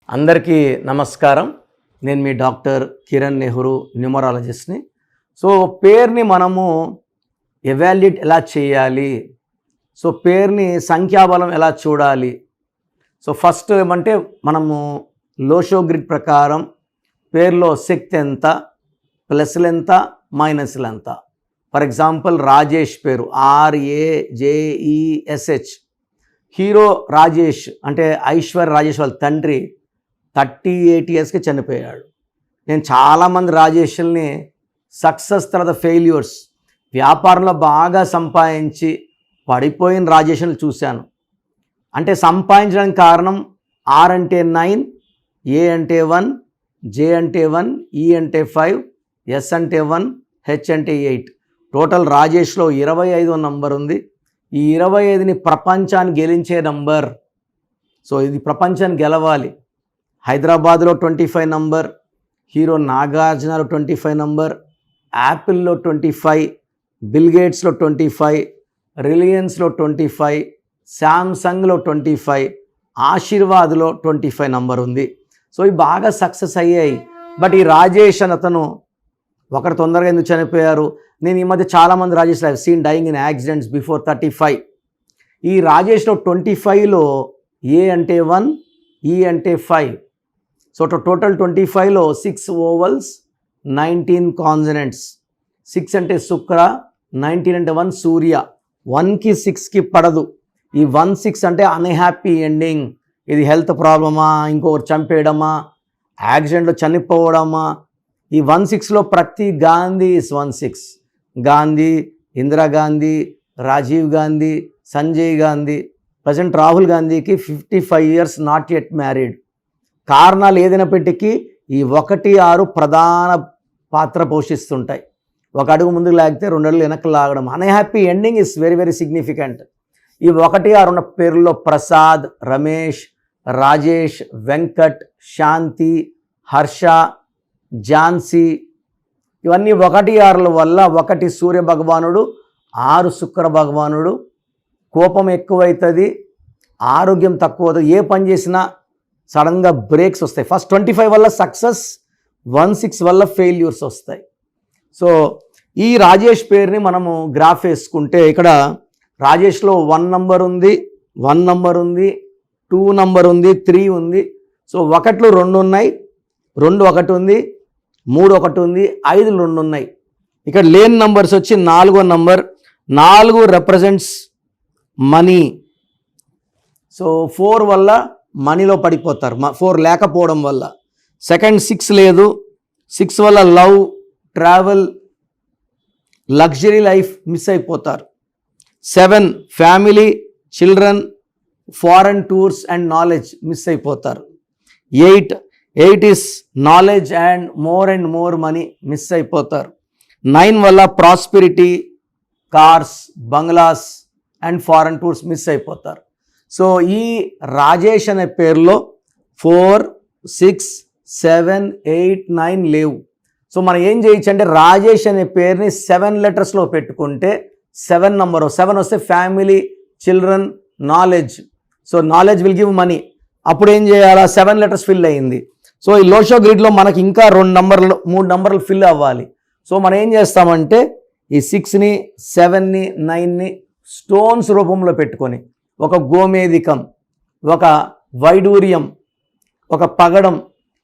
అందరికీ నమస్కారం. నేను మీ డాక్టర్ కిరణ్ నెహ్రూ, న్యూమరాలజిస్ట్ని. సో పేరుని మనము ఎవాల్యుయేట్ ఎలా చేయాలి, సో పేరుని సంఖ్యాబలం ఎలా చూడాలి. సో ఫస్ట్ ఏమంటే మనము లోషో గ్రిడ్ ప్రకారం పేరులో శక్తి ఎంత, ప్లస్లు ఎంత, మైనస్లు ఎంత. ఫర్ ఎగ్జాంపుల్ రాజేష్ పేరు RAJESH. హీరో రాజేష్ అంటే ఐశ్వర్య రాజేష్ వాళ్ళ తండ్రి 38 ఇయర్స్కి చనిపోయాడు. నేను చాలామంది రాజేష్ని సక్సెస్ తర్వాత ఫెయిల్యూర్స్, వ్యాపారంలో బాగా సంపాదించి పడిపోయిన రాజేష్ని చూశాను. అంటే సంపాదించడానికి కారణం R అంటే 9, A అంటే 1, J అంటే 1, E అంటే 5, S అంటే 1, H అంటే 8. టోటల్ రాజేష్లో 25వ నంబర్ ఉంది. ఈ 25ని ప్రపంచాన్ని గెలించే నంబర్. సో ఇది ప్రపంచాన్ని గెలవాలి. హైదరాబాద్లో 25 నంబర్, హీరో నాగార్జునలో 25 నంబర్, యాపిల్లో 25, బిల్ గేట్స్లో 25, రిలయన్స్లో 25, శాంసంగ్లో 25, ఆశీర్వాద్లో 25 నంబర్ ఉంది. సో ఇవి బాగా సక్సెస్ అయ్యాయి. బట్ ఈ రాజేష్ అని అతను ఒకరు తొందరగా ఎందుకు చనిపోయారు? నేను ఈ మధ్య చాలామంది Rajesh I seen dyeing in accidents before 35. ఈ రాజేష్లో 25లో A అంటే 1, E అంటే 5. సో టోటల్ 25లో 6 ఓవల్స్, 19 కాన్సనెంట్స్. 6 అంటే శుక్ర, 19 అంటే 1 సూర్య. 1కి 6కి పడదు. ఈ 1-6 అంటే అన్హ్యాపీ ఎండింగ్. ఇది హెల్త్ ప్రాబ్లమా, ఇంకొకరు చంపేయడమా, యాక్సిడెంట్లో చనిపోవడమా. ఈ 1-6లో ప్రతి గాంధీ ఇస్ 1-6. గాంధీ, ఇందిరాగాంధీ, రాజీవ్ గాంధీ, సంజయ్ గాంధీ. ప్రజెంట్ రాహుల్ గాంధీకి 55 ఇయర్స్, నాట్ యెట్ మ్యారీడ్. కారణాలు ఏదైనప్పటికీ ఈ 1-6 ప్రధాన పాత్ర పోషిస్తుంటాయి. ఒక అడుగు ముందుకు లాగితే 2 అడుగులు వెనక్కి లాగడం. Unhappy ending is very very significant. ఈ 1-6 ఉన్న పేర్లలో ప్రసాద్, రమేష్, రాజేష్, వెంకట్, శాంతి, హర్ష, ఝాన్సీ, ఇవన్నీ 1-6ల వల్ల 1 సూర్య భగవానుడు, 6 శుక్ర భగవానుడు. కోపం ఎక్కువవుతుంది, ఆరోగ్యం తక్కువ అవుతుంది, ఏ పని చేసినా సడన్గా బ్రేక్స్ వస్తాయి. ఫస్ట్ 25 వల్ల సక్సెస్, 1-6 వల్ల ఫెయిల్యూర్స్ వస్తాయి. సో ఈ రాజేష్ పేరుని మనము గ్రాఫ్ వేసుకుంటే ఇక్కడ రాజేష్లో 1 నంబర్ ఉంది, 1 నంబర్ ఉంది, 2 నంబర్ ఉంది, 3 ఉంది. సో 1లో 2 ఉన్నాయి, 2 1 ఉంది, 3 1 ఉంది, 5 2 ఉన్నాయి. ఇక్కడ లేని నంబర్స్ వచ్చి 4వ నంబర్. 4 represents money. సో 4 వల్ల మనీలో పడిపోతారు, 4 లేకపోవడం వల్ల. సెకండ్ 6 లేదు, 6 వల్ల love, travel, luxury life miss అయిపోతారు. 7 family, children, foreign tours and knowledge miss అయిపోతారు. 8 is knowledge and more money miss అయిపోతారు. 9 వల్ల prosperity, cars, bungalows and foreign tours miss అయిపోతారు. సో ఈ రాజేష్ అనే పేరులో 4, 6, 7, 8, 9 లేవు. సో మనం ఏం చేయొచ్చు అంటే రాజేష్ అనే పేరుని 7 లెటర్స్లో పెట్టుకుంటే 7 నంబర్. 7 వస్తే family, children, knowledge. So knowledge will give money. అప్పుడు ఏం చేయాలా? 7 లెటర్స్ ఫిల్ అయ్యింది. సో ఈ లోషో గ్రిడ్లో మనకి ఇంకా 2 నంబర్లు, 3 నంబర్లు ఫిల్ అవ్వాలి. సో మనం ఏం చేస్తామంటే ఈ 6ని, 7ని, 9ని స్టోన్స్ రూపంలో పెట్టుకొని ఒక గోమేధికం, ఒక వైడూర్యం, ఒక పగడం,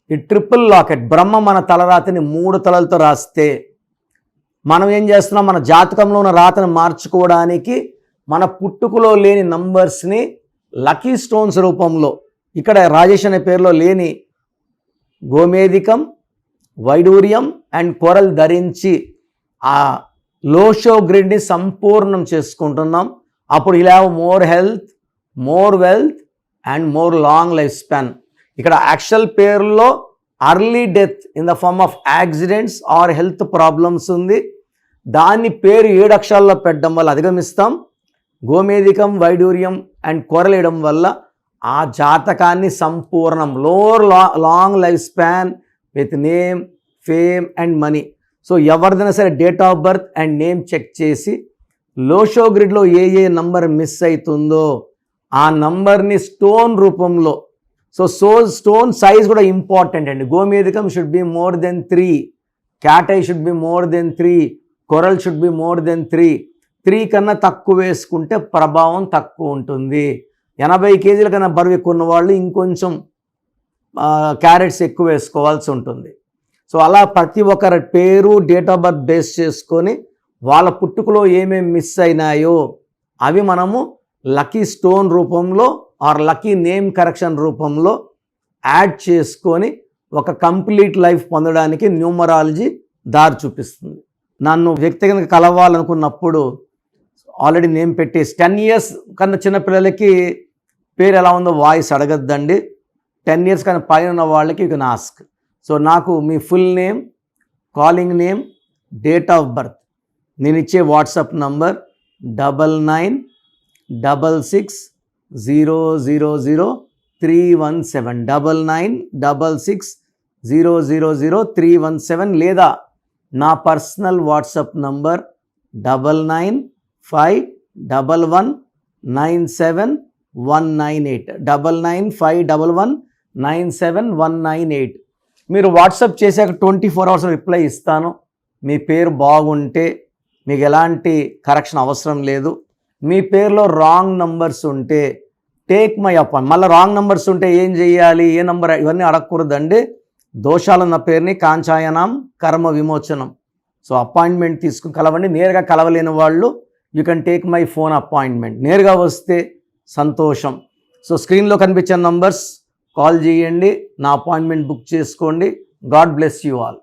ఈ ట్రిపుల్ లాకెట్, బ్రహ్మ మన తలరాతిని 3 తలలతో రాస్తే మనం ఏం చేస్తున్నాం? మన జాతకంలో ఉన్న రాతను మార్చుకోవడానికి మన పుట్టుకలో లేని నంబర్స్ని లక్కీ స్టోన్స్ రూపంలో, ఇక్కడ రాజేష్ అనే పేరులో లేని గోమేధికం, వైడూర్యం అండ్ కొరల్ ధరించి ఆ లోషో గ్రిడ్ని సంపూర్ణం చేసుకుంటున్నాం. అప్పుడు ఇలా more health, more wealth and more long life span. ఇక్కడ యాక్చువల్ పేరులో early death in the form of accidents or health problems ఉంది. దాన్ని పేరు 7 అక్షరాల్లో పెట్టడం వల్ల అధిగమిస్తాం. గోమేధికం, వైడూర్యం అండ్ కొరలేయడం వల్ల ఆ జాతకాన్ని సంపూర్ణం, long life span with name, fame and money. So ఎవరిదైనా సరే date of birth and name check చేసి లోషో గ్రిడ్లో ఏ నంబర్ మిస్ అవుతుందో ఆ నంబర్ని స్టోన్ రూపంలో సో స్టోన్ సైజ్ కూడా ఇంపార్టెంట్ అండి. గోమేధికం should be more than 3, cat eye should be more than 3, coral should be more than 3 కన్నా తక్కువ వేసుకుంటే ప్రభావం తక్కువ ఉంటుంది. 80 కేజీల కన్నా బరువు ఎక్కువ ఉన్న వాళ్ళు ఇంకొంచెం క్యారెట్స్ ఎక్కువ వేసుకోవాల్సి ఉంటుంది. సో అలా ప్రతి ఒక్కరి పేరు, డేట్ ఆఫ్ బర్త్ బేస్ చేసుకొని వాళ్ళ పుట్టుకలో ఏమేమి మిస్ అయినాయో అవి మనము లక్కీ స్టోన్ రూపంలో ఆర్ లక్కీ నేమ్ కరెక్షన్ రూపంలో యాడ్ చేసుకొని ఒక కంప్లీట్ లైఫ్ పొందడానికి న్యూమరాలజీ దారి చూపిస్తుంది. నన్ను వ్యక్తిగతంగా కలవాలనుకున్నప్పుడు ఆల్రెడీ నేమ్ పెట్టేసి 10 years కన్నా చిన్నపిల్లలకి పేరు ఎలా ఉందో వాయిస్ అడగద్దండి. 10 years కన్నా పైన ఉన్న వాళ్ళకి యూ కెన్ ఆస్క్. సో నాకు మీ full name, calling name, date of birth, నేను ఇచ్చే వాట్సాప్ నంబర్ 9966000317 9966000317 లేదా నా పర్సనల్ వాట్సాప్ నంబర్ 9951197198 9951197198. మీరు వాట్సాప్ చేశాక 24 hours రిప్లై ఇస్తాను. మీ పేరు బాగుంటే మీకు ఎలాంటి కరెక్షన్ అవసరం లేదు. మీ పేరులో రాంగ్ నంబర్స్ ఉంటే టేక్ మై అపాయింట్. మళ్ళీ రాంగ్ నంబర్స్ ఉంటే ఏం చేయాలి, ఏ నంబర్, ఇవన్నీ అడగకూడదండి. దోషాలున్న పేరుని కాంచాయనం కర్మ విమోచనం. సో అపాయింట్మెంట్ తీసుకుని కలవండి. నేరుగా కలవలేని వాళ్ళు you can take my phone appointment. నేరుగా వస్తే సంతోషం. సో స్క్రీన్లో కనిపించే నంబర్స్ కాల్ చేయండి, నా అపాయింట్మెంట్ బుక్ చేసుకోండి. God bless you all.